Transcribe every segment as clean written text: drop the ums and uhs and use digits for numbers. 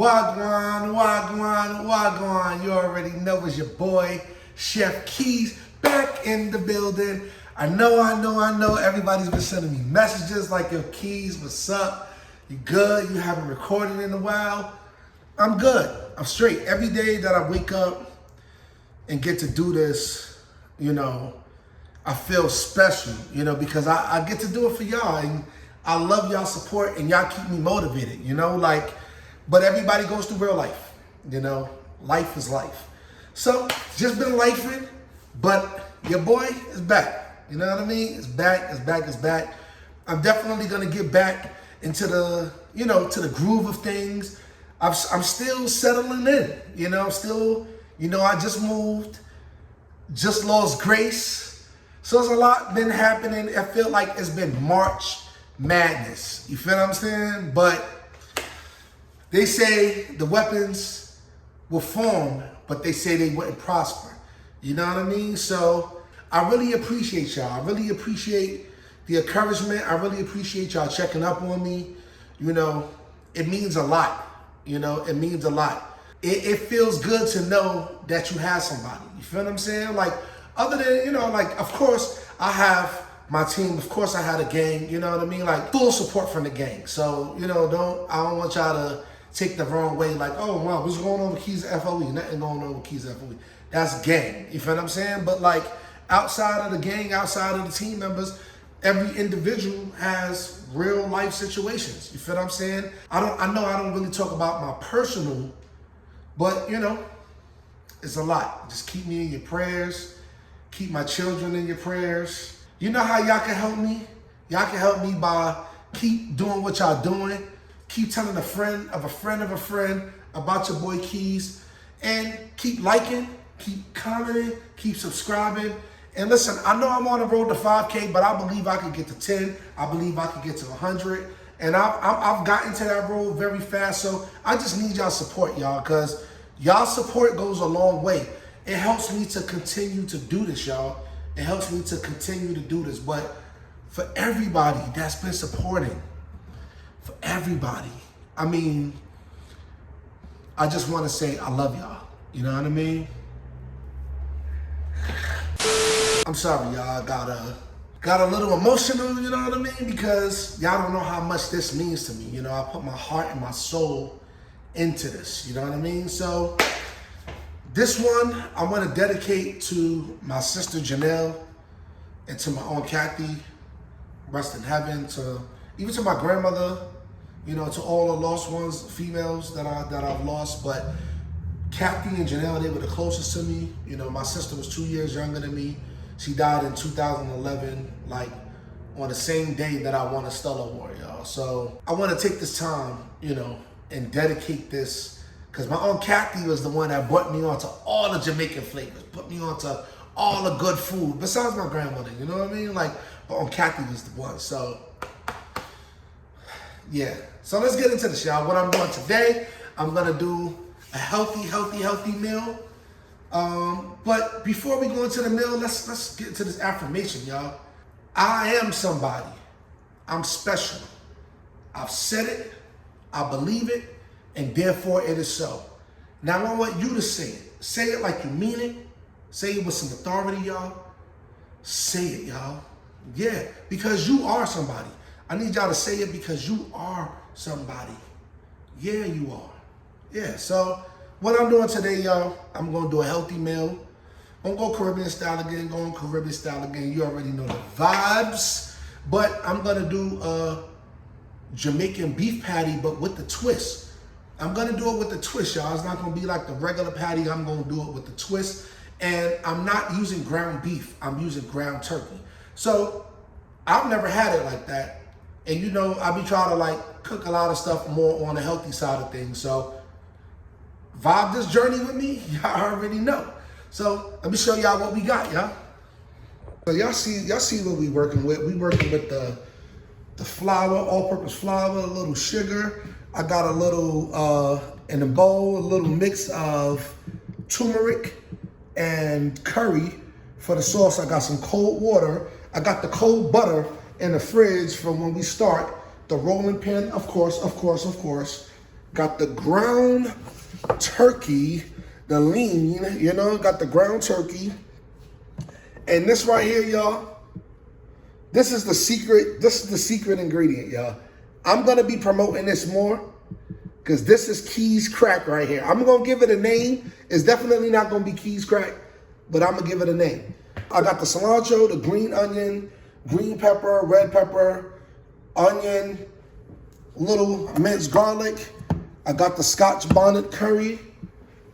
Wagwan, wagwan, wagwan. You already know it's your boy, Chef Keyzz, back in the building. I know everybody's been sending me messages like, yo, Keyzz, what's up? You good? You haven't recorded in a while? I'm good. I'm straight. Every day that I wake up and get to do this, you know, I feel special, you know, because I get to do it for y'all, and I love y'all support, and y'all keep me motivated, you know, like, but everybody goes through real life, you know, life is life. So, just been lifing, but your boy is back, you know what I mean? It's back, it's back, it's back. I'm definitely gonna get back into the, you know, to the groove of things. I'm still settling in, you know, still, you know, I just moved, just lost Grace. So there's a lot been happening. I feel like it's been March madness. You feel what I'm saying? But they say the weapons will form, but they say they wouldn't prosper. You know what I mean? So I really appreciate y'all. I really appreciate the encouragement. I really appreciate y'all checking up on me. You know, it means a lot. You know, it means a lot. It feels good to know that you have somebody. You feel what I'm saying? Like, other than, you know, like, of course, I have my team. Of course, I had a gang. You know what I mean? Like, full support from the gang. So, you know, I don't want y'all to take the wrong way. Like, oh, wow, what's going on with Keyzz FOE? Nothing going on with Keyzz FOE. That's gang. You feel what I'm saying? But, like, outside of the gang, outside of the team members, every individual has real life situations. You feel what I'm saying? I know I don't really talk about my personal, but, you know, it's a lot. Just keep me in your prayers. Keep my children in your prayers. You know how y'all can help me? Y'all can help me by keep doing what y'all doing. Keep telling a friend of a friend of a friend about your boy Keyzz. And keep liking, keep commenting, keep subscribing. And listen, I know I'm on the road to 5K, but I believe I could get to 10. I believe I could get to 100. And I've gotten to that road very fast. So I just need y'all support, y'all, because y'all support goes a long way. It helps me to continue to do this, y'all. It helps me to continue to do this. But for everybody that's been supporting, for everybody, I mean, I just want to say I love y'all. You know what I mean? I'm sorry, y'all. Got a little emotional, you know what I mean? Because y'all don't know how much this means to me. You know, I put my heart and my soul into this. You know what I mean? So this one I want to dedicate to my sister Janelle and to my aunt Katy, rest in heaven, even to my grandmother, you know, to all the lost ones, females that I've lost. But Katy and Janelle, they were the closest to me. You know, my sister was 2 years younger than me. She died in 2011, like on the same day that I won a Stella Award, y'all. So I want to take this time, you know, and dedicate this, because my aunt Katy was the one that brought me onto all the Jamaican flavors, put me onto all the good food, besides my grandmother, you know what I mean? Like, my aunt Katy was the one, so yeah. So let's get into this, y'all. What I'm doing today, I'm gonna do a healthy meal. But before we go into the meal, let's get into this affirmation, y'all. I am somebody. I'm special. I've said it, I believe it, and therefore it is so. Now I want you to say it. Say it like you mean it. Say it with some authority, y'all. Say it, y'all. Yeah, because you are somebody. I need y'all to say it because you are somebody. Yeah, you are. Yeah, so what I'm doing today, y'all, I'm gonna do a healthy meal. I'm gonna go Caribbean style again, You already know the vibes. But I'm gonna do a Jamaican beef patty, but with the twist. I'm gonna do it with the twist, y'all. It's not gonna be like the regular patty. I'm gonna do it with the twist. And I'm not using ground beef. I'm using ground turkey. So I've never had it like that. And you know, I be trying to like cook a lot of stuff more on the healthy side of things. So vibe this journey with me, y'all already know. So let me show y'all what we got, y'all. So y'all see what we working with. We working with the flour, all-purpose flour, a little sugar. I got a little in a bowl, a little mix of turmeric and curry for the sauce. I got some cold water. I got the cold butter in the fridge from when we start. The rolling pin, of course. Got the ground turkey, the lean, you know, got the ground turkey. And this right here, y'all, this is the secret ingredient, y'all. I'm gonna be promoting this more because this is Keyzz crack right here. I'm gonna give it a name. It's definitely not gonna be Keyzz crack, but I'm gonna give it a name. I got the cilantro, the green onion, green pepper, red pepper, onion, little minced garlic. I got the Scotch bonnet curry.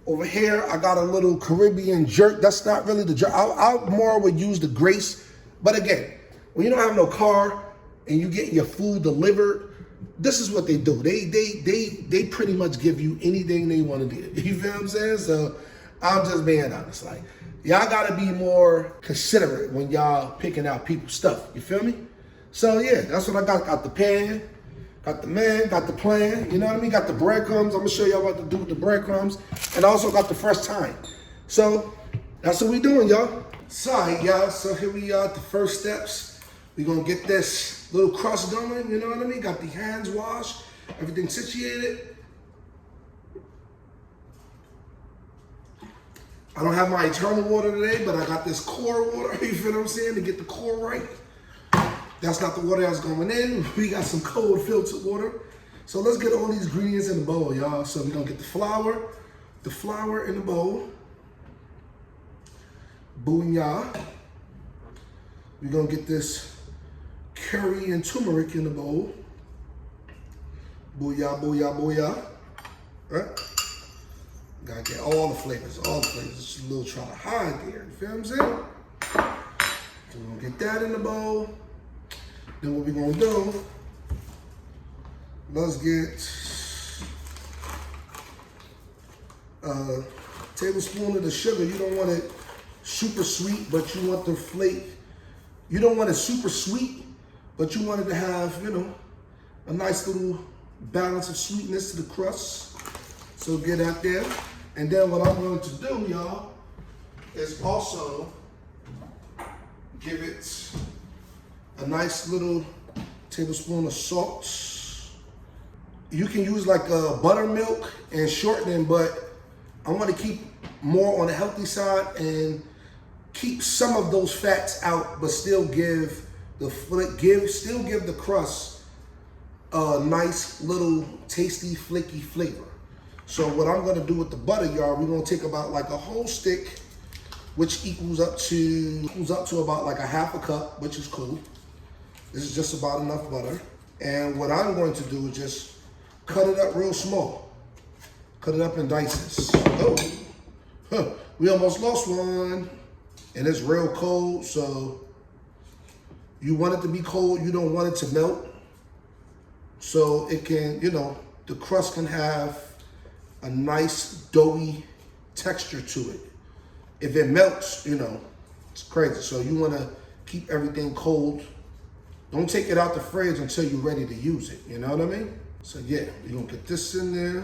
Over here, I got a little Caribbean jerk. That's not really the jerk. I more would use the grace. But again, when you don't have no car and you get your food delivered, this is what they do. They pretty much give you anything they want to do. You feel what I'm saying? So I'm just being honest. Like, y'all gotta be more considerate when y'all picking out people's stuff. You feel me? So yeah, that's what I got. Got the pan. Got the man, got the plan, you know what I mean? Got the breadcrumbs. I'm gonna show y'all what to do with the breadcrumbs. And I also got the fresh thyme. So that's what we doing, y'all. Sorry, y'all. So here we are at the first steps. We gonna get this little crust going, you know what I mean? Got the hands washed, everything situated. I don't have my eternal water today, but I got this core water, you feel what I'm saying, to get the core right. That's not the water that's going in. We got some cold filtered water. So let's get all these ingredients in the bowl, y'all. So we're gonna get the flour in the bowl. Booyah. We're gonna get this curry and turmeric in the bowl. Booyah, booyah, booyah. Right? Gotta get all the flavors, Just a little trying to hide there, you feel what I'm saying? So we're gonna get that in the bowl. Then what we're gonna do, let's get a tablespoon of the sugar. You don't want it super sweet, but you want the flake. You don't want it super sweet, but you want it to have, you know, a nice little balance of sweetness to the crust. So get that there. And then what I'm going to do, y'all, is also give it a nice little tablespoon of salt. You can use like buttermilk and shortening, but I want to keep more on the healthy side and keep some of those fats out, but still give the crust a nice little tasty flaky flavor. So what I'm gonna do with the butter, y'all, we're gonna take about like a whole stick, which equals up to about like a half a cup, which is cool. This is just about enough butter. And what I'm going to do is just cut it up real small. Cut it up in dices. Oh, we almost lost one. And it's real cold, so you want it to be cold, you don't want it to melt. So it can, you know, the crust can have a nice doughy texture to it. If it melts, you know, it's crazy. So you wanna keep everything cold. Don't take it out the fridge until you're ready to use it, you know what I mean? So yeah, we're gonna get this in there,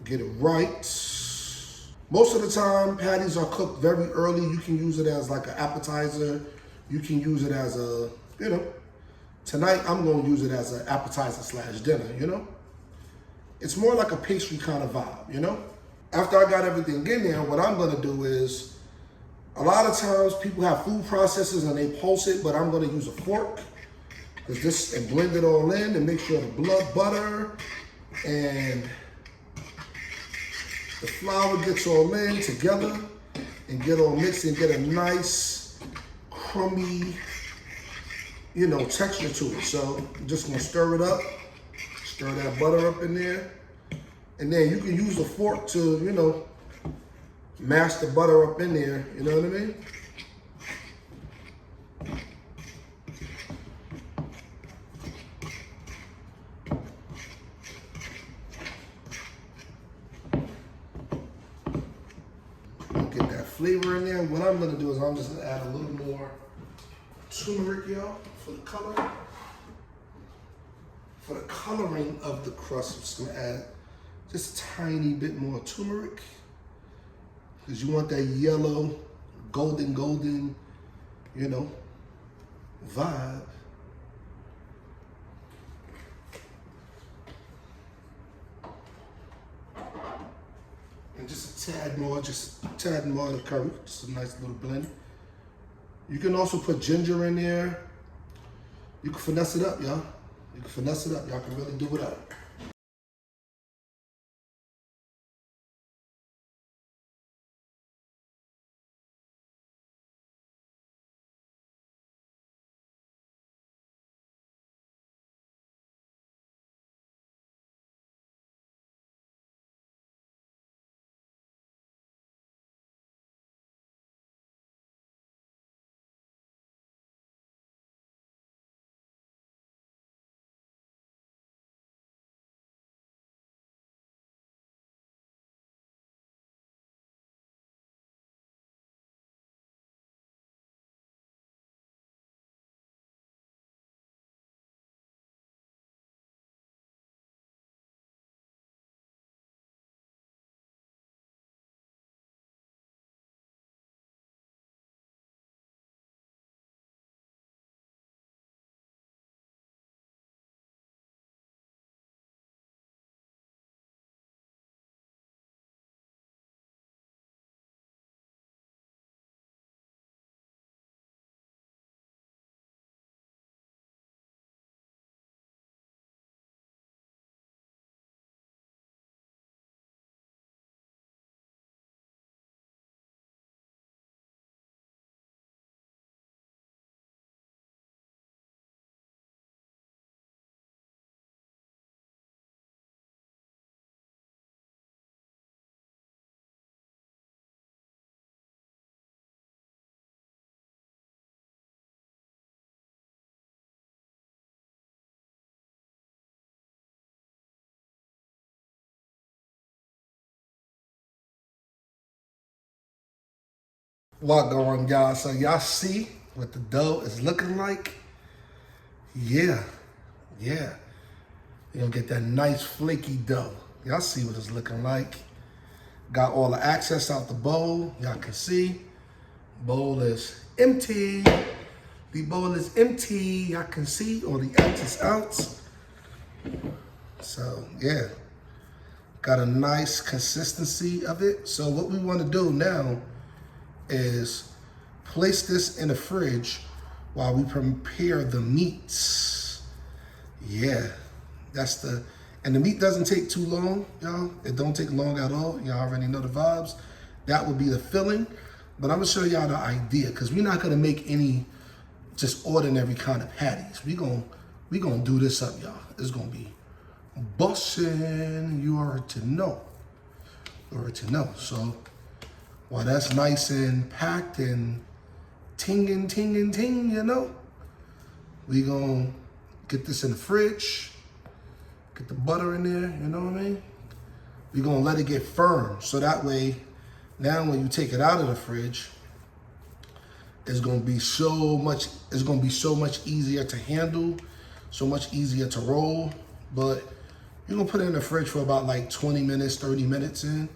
get it right. Most of the time, patties are cooked very early. You can use it as like an appetizer. You can use it as a, you know, tonight I'm gonna use it as an appetizer / dinner, you know? It's more like a pastry kind of vibe, you know? After I got everything in there, what I'm gonna do is, a lot of times people have food processors and they pulse it, but I'm gonna use a fork and blend it all in and make sure the blood butter and the flour gets all in together and get all mixed and get a nice crumby, you know, texture to it. So I'm just gonna stir it up, stir that butter up in there. And then you can use a fork to, you know, mash the butter up in there, you know what I mean? Get that flavor in there. What I'm gonna do is I'm just gonna add a little more turmeric, y'all, for the color. For the coloring of the crust, I'm just gonna add just a tiny bit more turmeric, because you want that yellow, golden, you know, vibe. tad more, just a tad more of the curry. Just a nice little blend. You can also put ginger in there. You can finesse it up, y'all. You can finesse it up. Y'all can really do it up. What going on, y'all? So y'all see what the dough is looking like? Yeah. You're gonna get that nice flaky dough. Y'all see what it's looking like. Got all the access out the bowl. Y'all can see. Bowl is empty. The bowl is empty. Y'all can see all the excess out. So yeah, got a nice consistency of it. So what we want to do now is place this in the fridge while we prepare the meats. Yeah, and the meat doesn't take too long, y'all. It don't take long at all. Y'all already know the vibes. That would be the filling. But I'm gonna show y'all the idea, because we're not gonna make any just ordinary kind of patties. We gonna do this up, y'all. It's gonna be bussin'. You are to know. So while that's nice and packed and ting, you know, we gonna get this in the fridge, get the butter in there, you know what I mean? We gonna let it get firm, so that way, now when you take it out of the fridge, it's gonna be so much easier to handle, so much easier to roll. But you're gonna put it in the fridge for about like 20 minutes, 30 minutes in.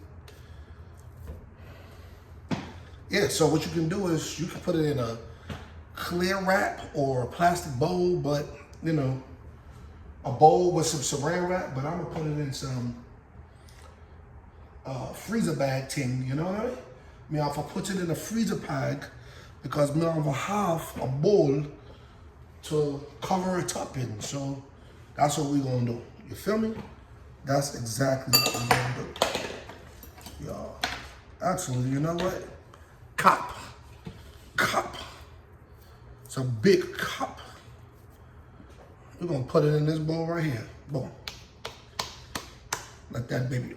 Yeah, so what you can do is you can put it in a clear wrap or a plastic bowl, but you know, a bowl with some saran wrap, but I'm gonna put it in some freezer bag thing, you know what I mean? Me have to put it in a freezer bag because me have to have a bowl to cover it up in. So that's what we're gonna do. You feel me? That's exactly what we're gonna do. Y'all, actually, you know what? Cup. It's a big cup. We're gonna put it in this bowl right here. Boom. Let that baby.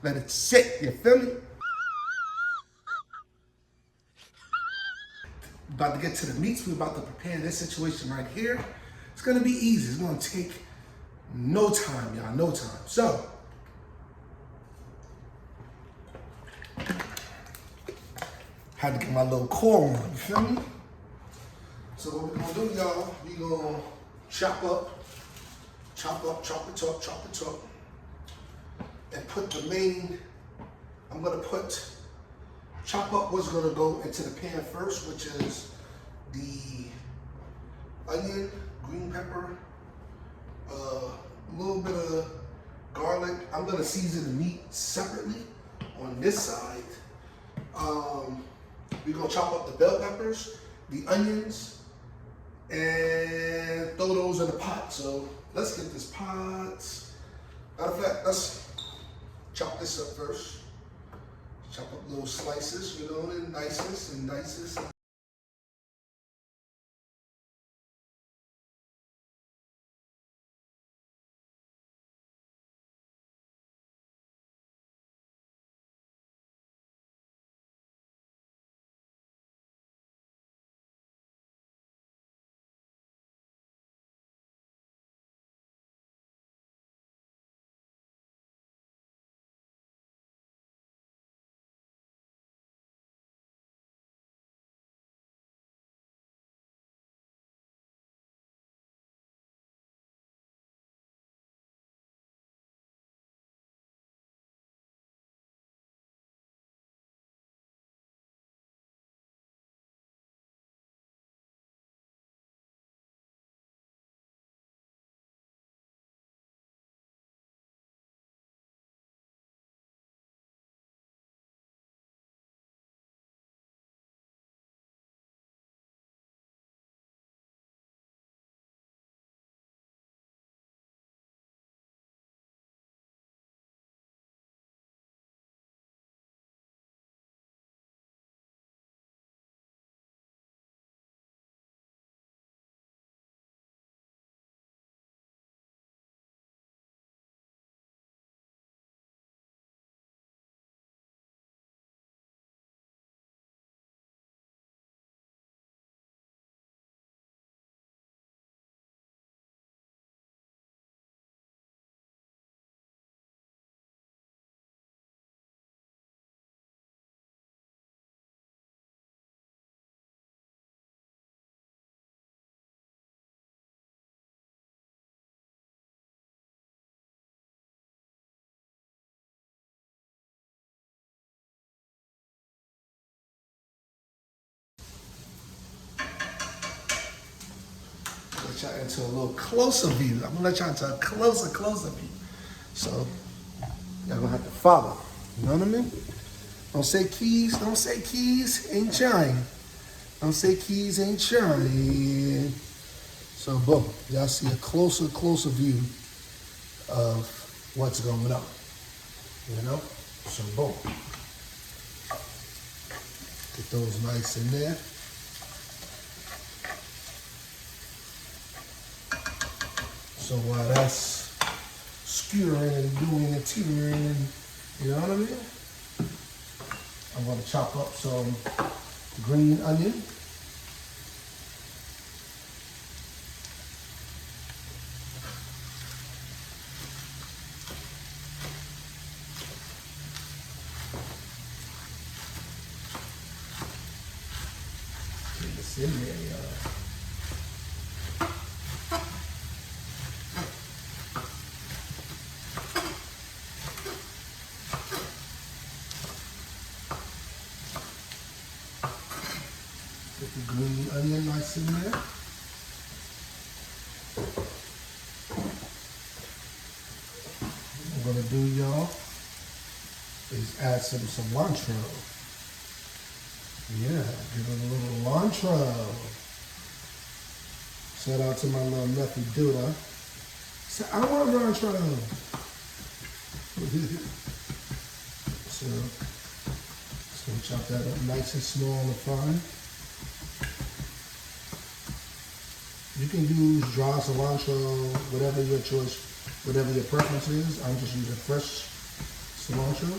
Let it sit, you feel me? About to get to the meats. We're about to prepare this situation right here. It's gonna be easy. It's gonna take no time, y'all, no time. So, had to get my little core on, you feel me? So what we're gonna do, y'all, we gonna chop it up, and put the main, chop up what's gonna go into the pan first, which is the onion, green pepper, a little bit of garlic. I'm gonna season the meat separately on this side. We're gonna chop up the bell peppers, the onions, and throw those in the pot. So let's get this pot. Matter of fact, let's chop this up first. Chop up little slices, you know, and nicest and nicest. Let y'all into a little closer view. I'm gonna let y'all into a closer view. So y'all gonna have to follow. You know what I mean? Don't say Keyzz, don't say Keyzz ain't trying. Don't say Keyzz ain't trying. So boom, y'all see a closer view of what's going on. You know? So boom. Get those nice in there. So while that's skewering and doing and teetering, and you know what I mean? I'm gonna chop up some green onion. Get this in there, y'all. Get the green onion nice in there. What I'm gonna do, y'all, is add some cilantro. Yeah, give it a little cilantro. Shout out to my little nephew Duda. So I want cilantro. So just gonna chop that up nice and small and fine. You can use dry cilantro, whatever your choice, whatever your preference is. I'm just using fresh cilantro.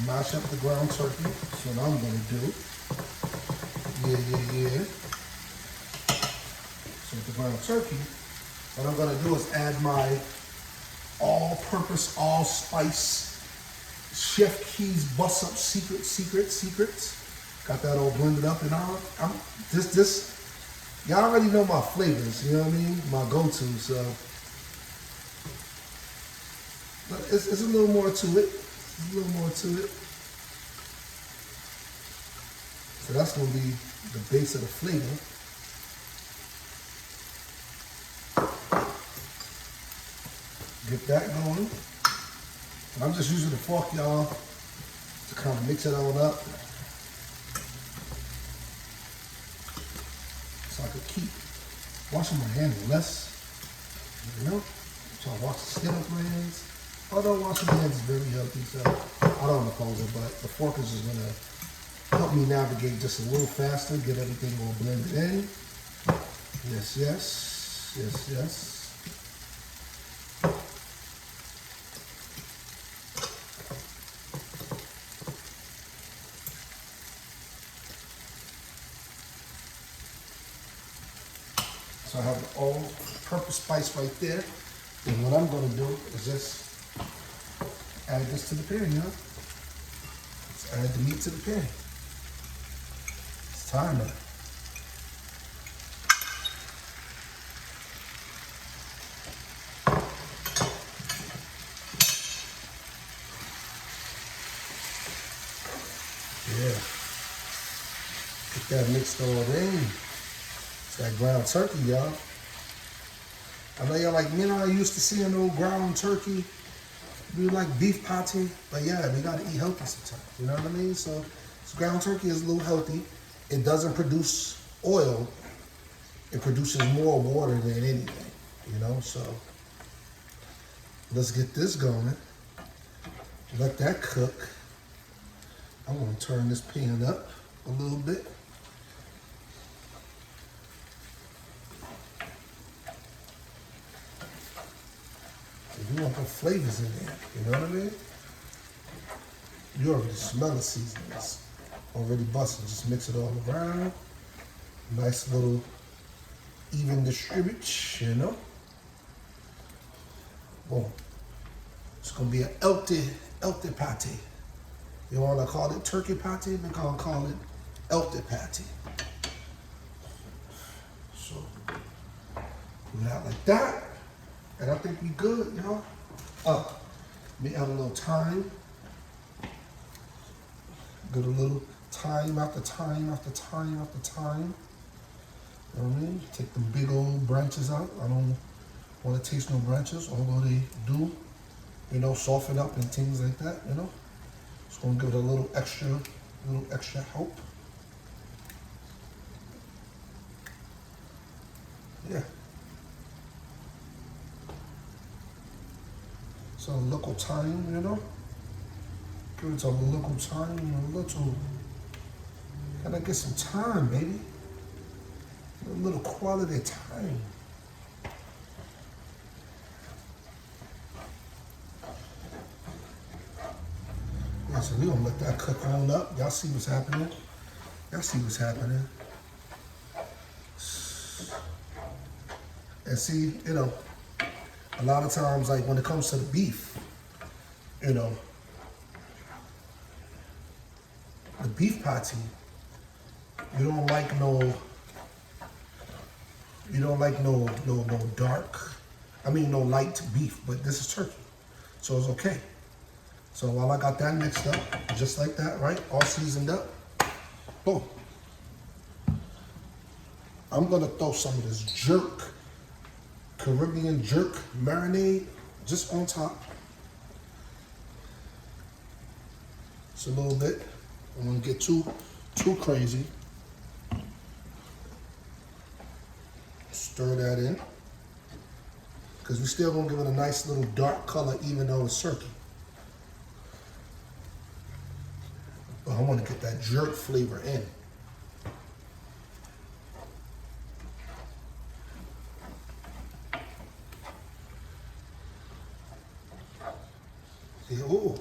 mash up the ground turkey. That's what I'm gonna do. Yeah. So with the ground turkey, what I'm gonna do is add my all-purpose, all-spice Chef Keyzz Bust Up secrets. Got that all blended up, and y'all already know my flavors. You know what I mean? My go-to. So, but it's a little more to it. So that's gonna be the base of the flavor. Get that going. And I'm just using the fork, y'all, to kind of mix it all up. So I could keep washing my hands less. You know? So I wash the skin of my hands. Although washing my hands is very healthy, so I don't oppose it, but the fork is just gonna help me navigate just a little faster, get everything all blended in. Yes. So I have the all-purpose spice right there. And what I'm gonna do is just add this to the pan, you know? Let's add the meat to the pan. It's time now. Yeah. Get that mixed all in. It's that ground turkey, y'all. I know y'all like, man, I used to see an old ground turkey. We like beef patty, but yeah, we gotta eat healthy sometimes. You know what I mean? So ground turkey is a little healthy. It doesn't produce oil. It produces more water than anything, you know? So let's get this going. Let that cook. I'm gonna turn this pan up a little bit. You want the flavors in there, you know what I mean? You already smell the seasonings. Already busted, just mix it all around. Nice little even distribute, you know? Boom. It's gonna be an healthy patty. You wanna call it turkey patty? We're gonna call it healthy patty. So, do that like that. And I think we good, you know? Let me add a little thyme. Get a little thyme after thyme after thyme after thyme. You know what I mean? Take the big old branches out. I don't want to taste no branches, although they do, you know, soften up and things like that, you know? It's gonna give it a little extra help. Yeah. So a little time, you know? Give it a little time, a little. Gotta get some time, baby. A little quality time. Yeah, so we gonna let that cook on up. Y'all see what's happening? And see, you know, a lot of times, like when it comes to the beef, you know, the beef patty, you don't like no dark, no light beef, but this is turkey, so it's okay. So while I got that mixed up, just like that, right, all seasoned up, boom. I'm gonna throw some of this jerk, Caribbean jerk marinade just on top. Just a little bit. I don't want to get too crazy. Stir that in. Because we still gonna give it a nice little dark color even though it's turkey. But I want to get that jerk flavor in. Yeah, ooh,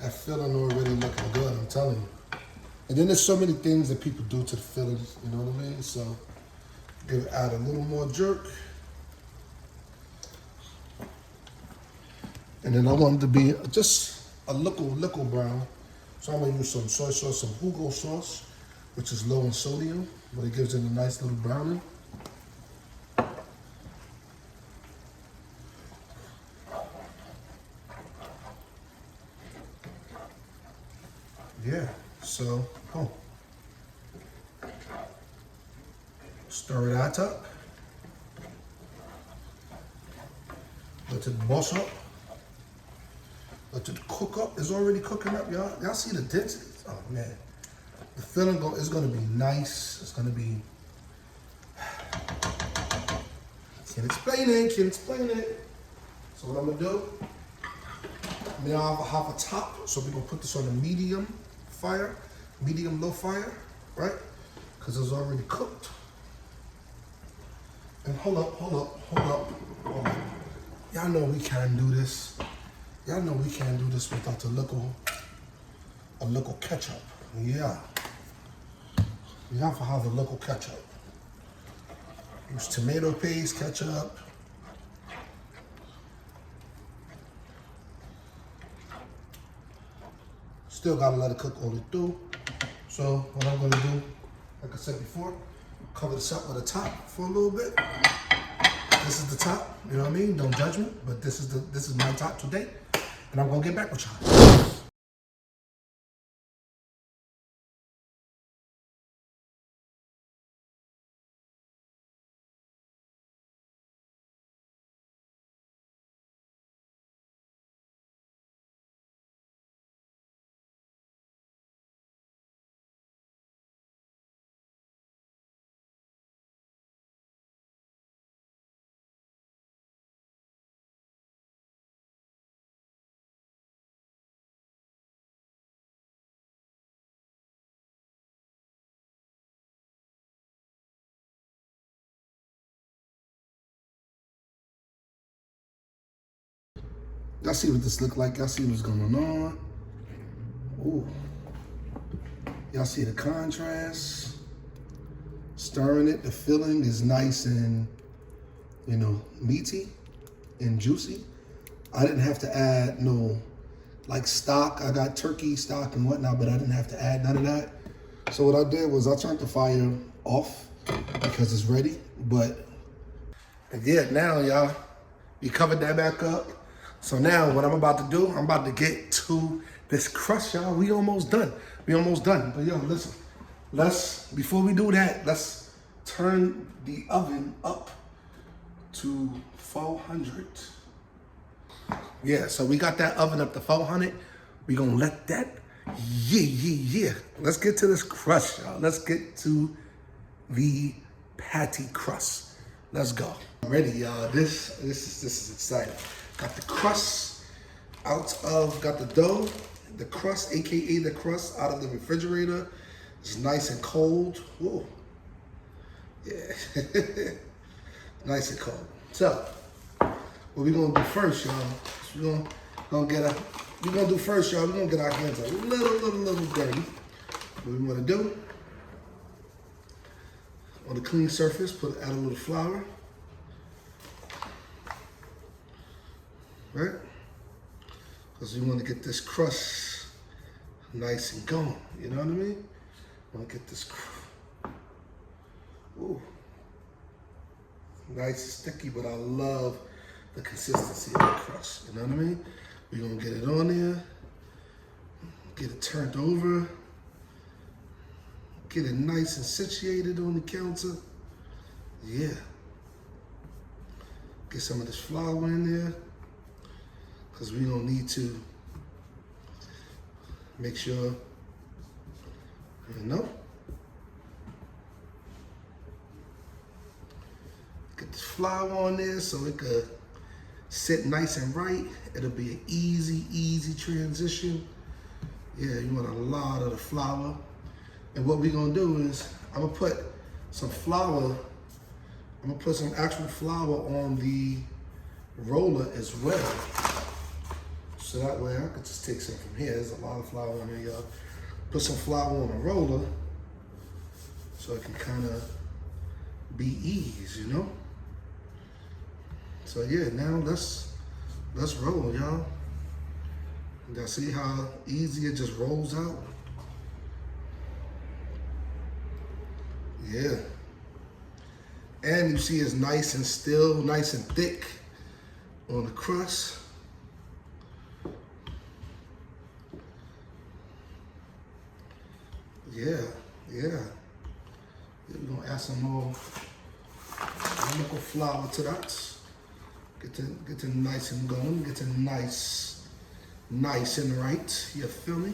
That filling already looking good, I'm telling you. And then there's so many things that people do to the fillings, you know what I mean? So add a little more jerk. And then I want it to be just a little brown. So I'm gonna use some soy sauce, some Hugo sauce, which is low in sodium, but it gives it a nice little browning. Yeah, so, stir it up. Let it boss up. Let it cook up. It's already cooking up, y'all. Y'all see the density? Oh man. The filling is gonna be nice. It's gonna be, can't explain it. So what I'm gonna do, I'm gonna have a top, so we're gonna put this on a medium low fire, right? Because it's already cooked. And hold up. Y'all know we can do this. Y'all know we can't do this without a little ketchup. Yeah. You have to have a little ketchup. Use tomato paste, ketchup. Still gotta let it cook all the way through. So what I'm gonna do, like I said before, cover this up with a top for a little bit. This is the top, you know what I mean? Don't judge me, but this is my top today. And I'm gonna get back with y'all. Y'all see what this look like? Y'all see what's going on? Ooh. Y'all see the contrast? Stirring it, the filling is nice and, you know, meaty and juicy. I didn't have to add no, like stock. I got turkey stock and whatnot, but I didn't have to add none of that. So what I did was I turned the fire off because it's ready. But yeah, now y'all, we covered that back up. So now what I'm about to do, I'm about to get to this crust, y'all. We almost done. But yo, listen, before we do that, let's turn the oven up to 400. Yeah, so we got that oven up to 400. We gonna let that, yeah. Let's get to this crust, y'all. Let's get to the patty crust. Let's go. I'm ready, y'all. This is exciting. Got the crust got the dough, the crust, AKA the crust, out of the refrigerator. It's nice and cold. Whoa. Yeah. Nice and cold. So, what we gonna do first, y'all? We're gonna get our hands a little dirty. What we wanna do, on a clean surface, add a little flour. Right? Because we want to get this crust nice and going. You know what I mean? Want to get this nice and sticky, but I love the consistency of the crust. You know what I mean? We're going to get it on there, get it turned over, get it nice and situated on the counter. Yeah. Get some of this flour in there, because we're going to need to make sure, you know, get the flour on there so it could sit nice and right. It'll be an easy transition. Yeah, you want a lot of the flour. And what we're going to do is, I'm going to put some flour, I'm going to put some actual flour on the roller as well. So that way I could just take some from here. There's a lot of flour on here, y'all. Put some flour on a roller so it can kind of be ease, you know? So yeah, now let's roll, y'all. Y'all see how easy it just rolls out? Yeah. And you see it's nice and still, nice and thick on the crust. Yeah. We're gonna add some more local flour to that. Get it nice and going, get it nice and right, you feel me?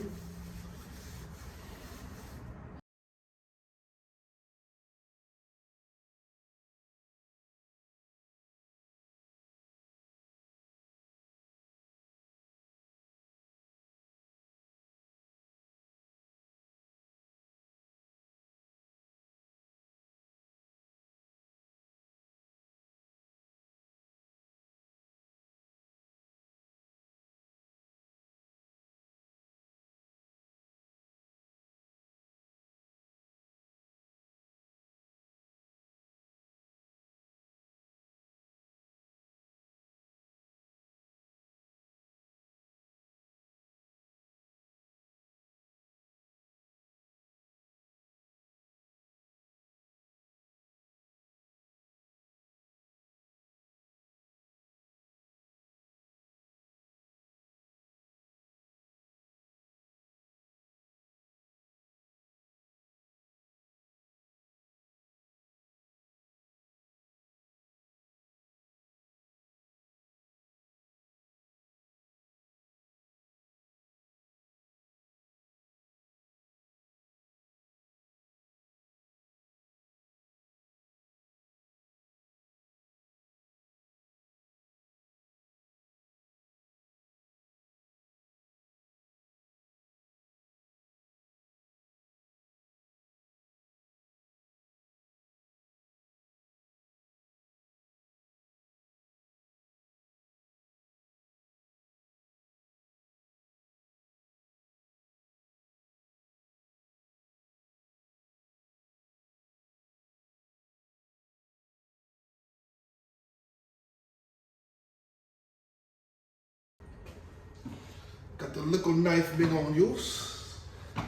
Got the liquid knife big on use.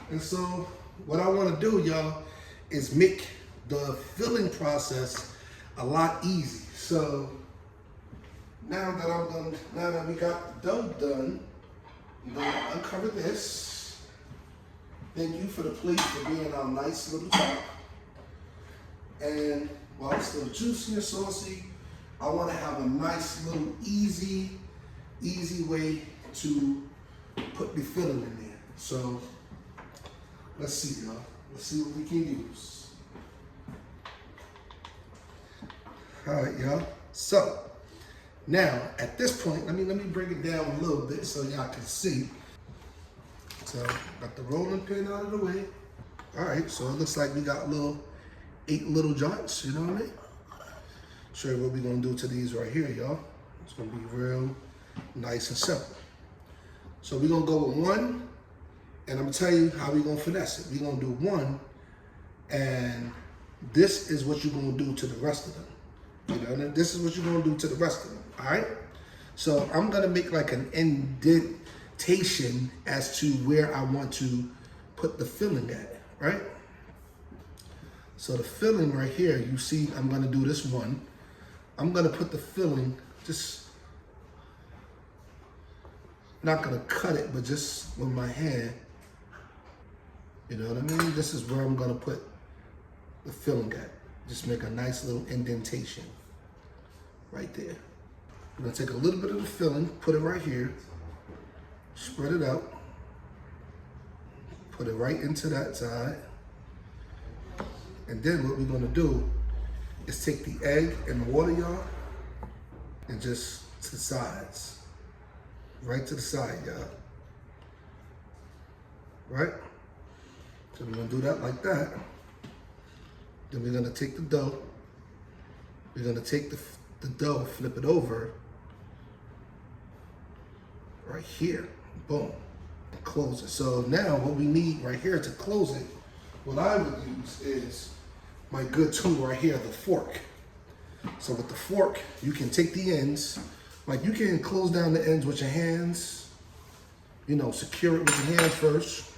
And so what I want to do, y'all, is make the filling process a lot easy. So now that we got the dough done, I'm gonna uncover this. Thank you for the plate for being our nice little top. And while it's still juicy and saucy, I want to have a nice little easy way to put the filling in there. So let's see, y'all. Let's see what we can use. All right, y'all. So now at this point, let me bring it down a little bit so y'all can see. So got the rolling pin out of the way. All right, so it looks like we got 8 little joints. You know what I mean? Show you what we're gonna do to these right here, y'all. It's gonna be real nice and simple. So we're gonna go with 1, and I'm gonna tell you how we're gonna finesse it. We're gonna do 1, and this is what you're gonna do to the rest of them. You know, this is what you're gonna do to the rest of them, all right? So I'm gonna make like an indentation as to where I want to put the filling at, right? So the filling right here, you see I'm gonna do this 1. I'm gonna put the filling, just not gonna cut it, but just with my hand. You know what I mean? This is where I'm gonna put the filling at. Just make a nice little indentation right there. I'm gonna take a little bit of the filling, put it right here, spread it out, put it right into that side. And then what we're gonna do is take the egg and water, y'all, and just to the sides. Right to the side, y'all. Right? So we're gonna do that like that. Then we're gonna take the dough. We're gonna take the dough, flip it over. right here. Boom. Close it. So now what we need right here to close it, what I would use is my good tool right here, the fork. So with the fork, you can take the ends, like you can close down the ends with your hands, you know, secure it with your hands first.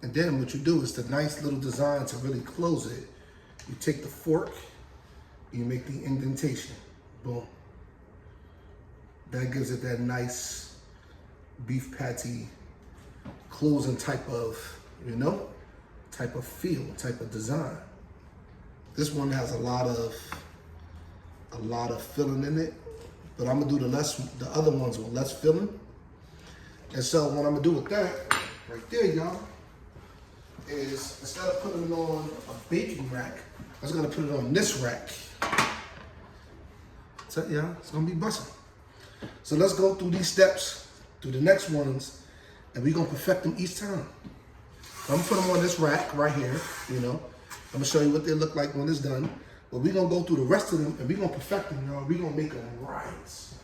And then what you do is the nice little design to really close it. You take the fork, you make the indentation. Boom. That gives it that nice beef patty closing type of, you know, type of feel, type of design. This one has a lot of filling in it, but I'm gonna do the other ones with less filling. And so what I'm gonna do with that, right there, y'all, is instead of putting it on a baking rack, I'm just gonna put it on this rack. So yeah, it's gonna be busting. So let's go through these steps, through the next ones, and we're gonna perfect them each time. So I'm gonna put them on this rack right here, you know. I'm gonna show you what they look like when it's done. But we're gonna go through the rest of them and we're gonna perfect them, y'all. We're gonna make them right.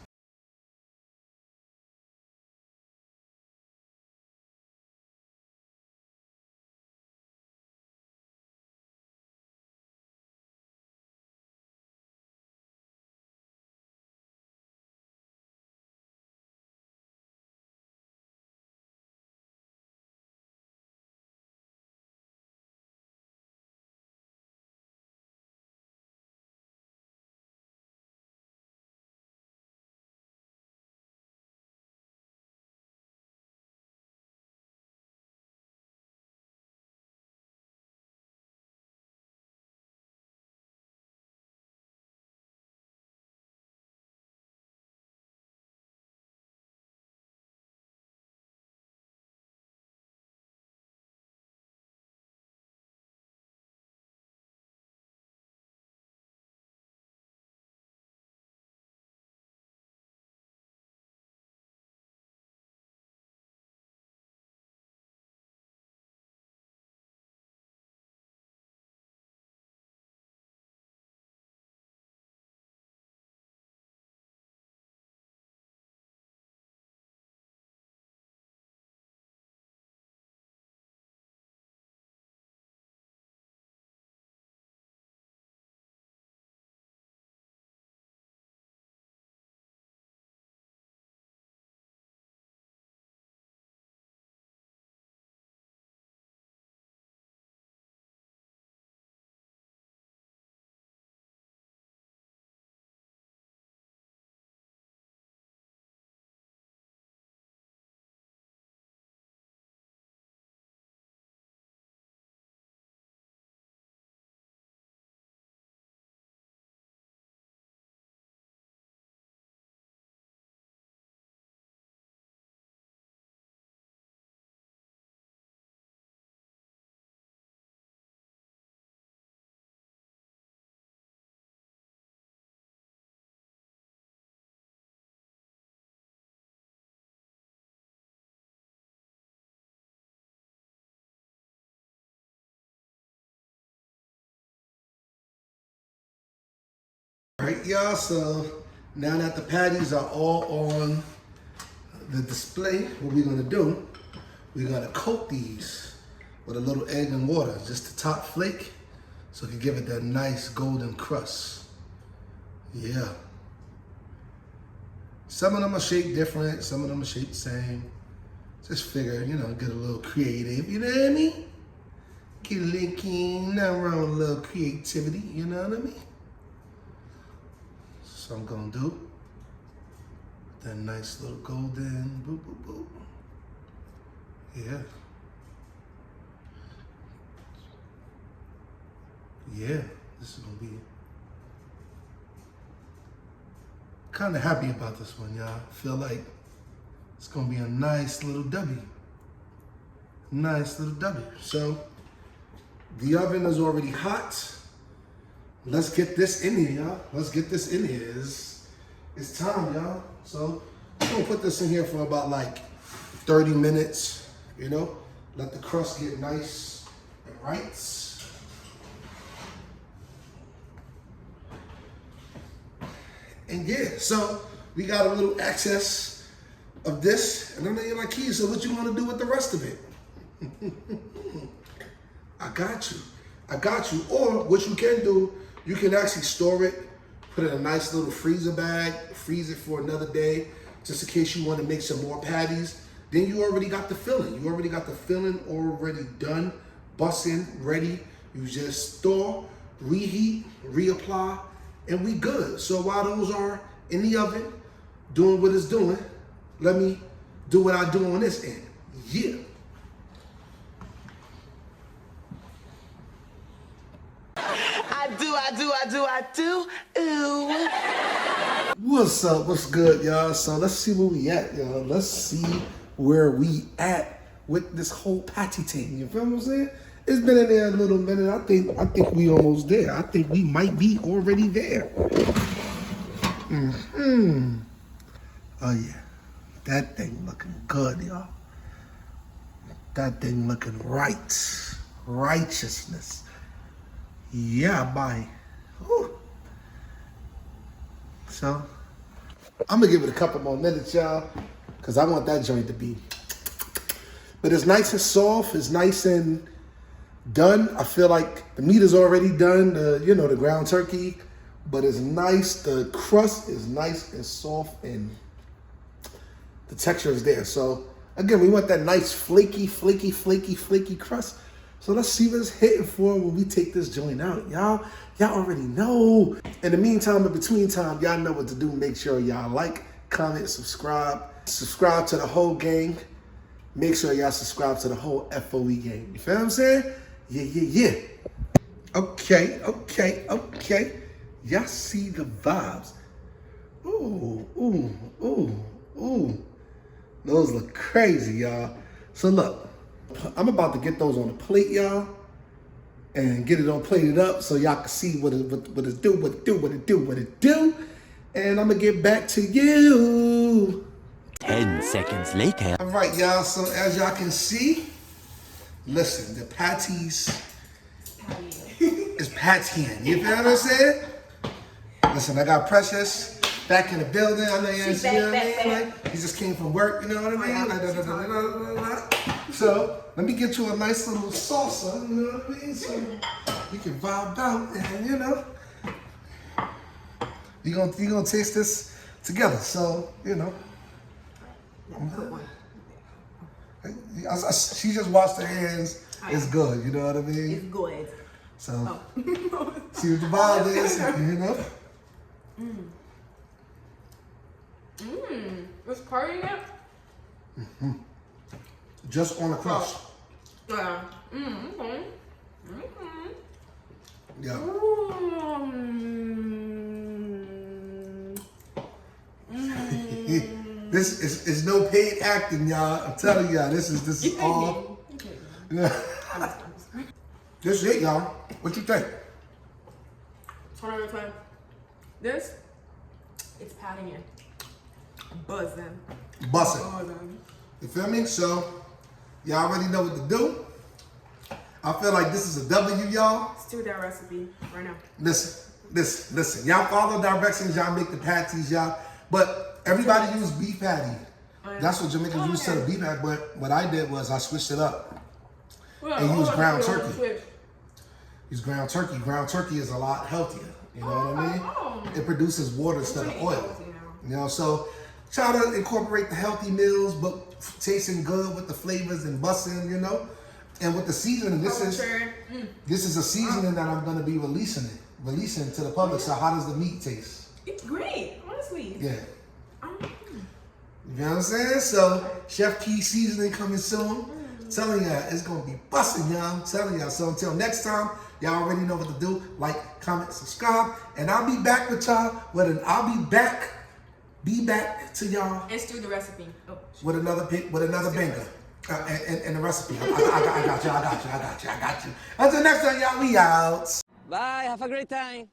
All right, y'all, so now that the patties are all on the display, what we're gonna do, we're gonna coat these with a little egg and water, just the top flake, so it can give it that nice golden crust. Yeah. Some of them are shaped different, some of them are shaped the same. Just figure, you know, get a little creative, you know what I mean? Get a little keen, nothing wrong with a little creativity, you know what I mean? So I'm gonna do that nice little golden boop, boop, boop. Yeah. Yeah, this is gonna be kind of happy about this one, y'all. Feel like it's gonna be a nice little W. Nice little W. So the oven is already hot. Let's get this in here, y'all. Let's get this in here. It's time, y'all. So I'm gonna put this in here for about like 30 minutes, you know? Let the crust get nice and right. And yeah, so we got a little excess of this, and then you're like, Keyzz, so what you want to do with the rest of it? I got you. I got you. Or what you can do, you can actually store it, put it in a nice little freezer bag, freeze it for another day, just in case you want to make some more patties. Then you already got the filling. You already got the filling already done, bussin', ready. You just store, reheat, reapply, and we good. So while those are in the oven, doing what it's doing, let me do what I do on this end. Yeah. I do. Ooh. What's up? What's good, y'all? So let's see where we at, y'all. Let's see where we at with this whole patty thing. You feel what I'm saying? It's been in there a little minute. I think we almost there. I think we might be already there. Oh yeah, that thing looking good, y'all. That thing looking right. Righteousness. Yeah, bye. Whew. So, I'm gonna give it a couple more minutes, y'all, because I want that joint to be. But it's nice and soft, it's nice and done. I feel like the meat is already done, the ground turkey, but it's nice. The crust is nice and soft and the texture is there. So, again, we want that nice flaky crust. So let's see what it's hitting for when we take this joint out. Y'all already know. In the meantime, in between time, y'all know what to do. Make sure y'all like, comment, subscribe. Subscribe to the whole gang. Make sure y'all subscribe to the whole FOE gang. You feel what I'm saying? Yeah. Okay. Y'all see the vibes. Ooh. Those look crazy, y'all. So look. I'm about to get those on the plate, y'all, and get it on plated up so y'all can see what it do. And I'm gonna get back to you. 10 seconds later. All right, y'all. So as y'all can see, listen, the patties is pattying. You feel what I'm saying? Listen, I got Precious back in the building. I know you ain't seen me. Like, he just came from work. You know what I mean? So let me get you a nice little salsa, you know what I mean? So you can vibe out and you gonna taste this together. So, she just washed her hands. It's good, you know what I mean? It's good. So see what the vibe is, It's party yet? Just on the crust. Yeah. Okay. Yeah. This is no paid acting, y'all. I'm telling y'all, this is all. This is it, y'all. What you think? Hold on a time. This, it's patting in. Buzzing. You feel me? So, y'all already know what to do. I feel like this is a W, y'all. Let's do that recipe right now. Listen. Y'all follow directions, y'all make the patties, y'all. But everybody use beef patty. That's what Jamaicans use to the beef patty. But what I did was I switched it up and used ground turkey. Use ground turkey. Ground turkey is a lot healthier. You know what I mean? It produces water instead of oil. So try to incorporate the healthy meals, but tasting good with the flavors and bussin', and with the seasoning. This is a seasoning that I'm gonna be releasing to the public. So how does the meat taste? It's great, honestly. Yeah. You know what I'm saying? So Chef Keyzz seasoning coming soon. Telling y'all it's gonna be bussin', y'all. I'm telling y'all. So until next time, y'all already know what to do. Like, comment, subscribe, and I'll be back with y'all. Be back to y'all. Let's do the recipe. With another banger. And the recipe. I got you. Until next time, y'all, we out. Bye, have a great time.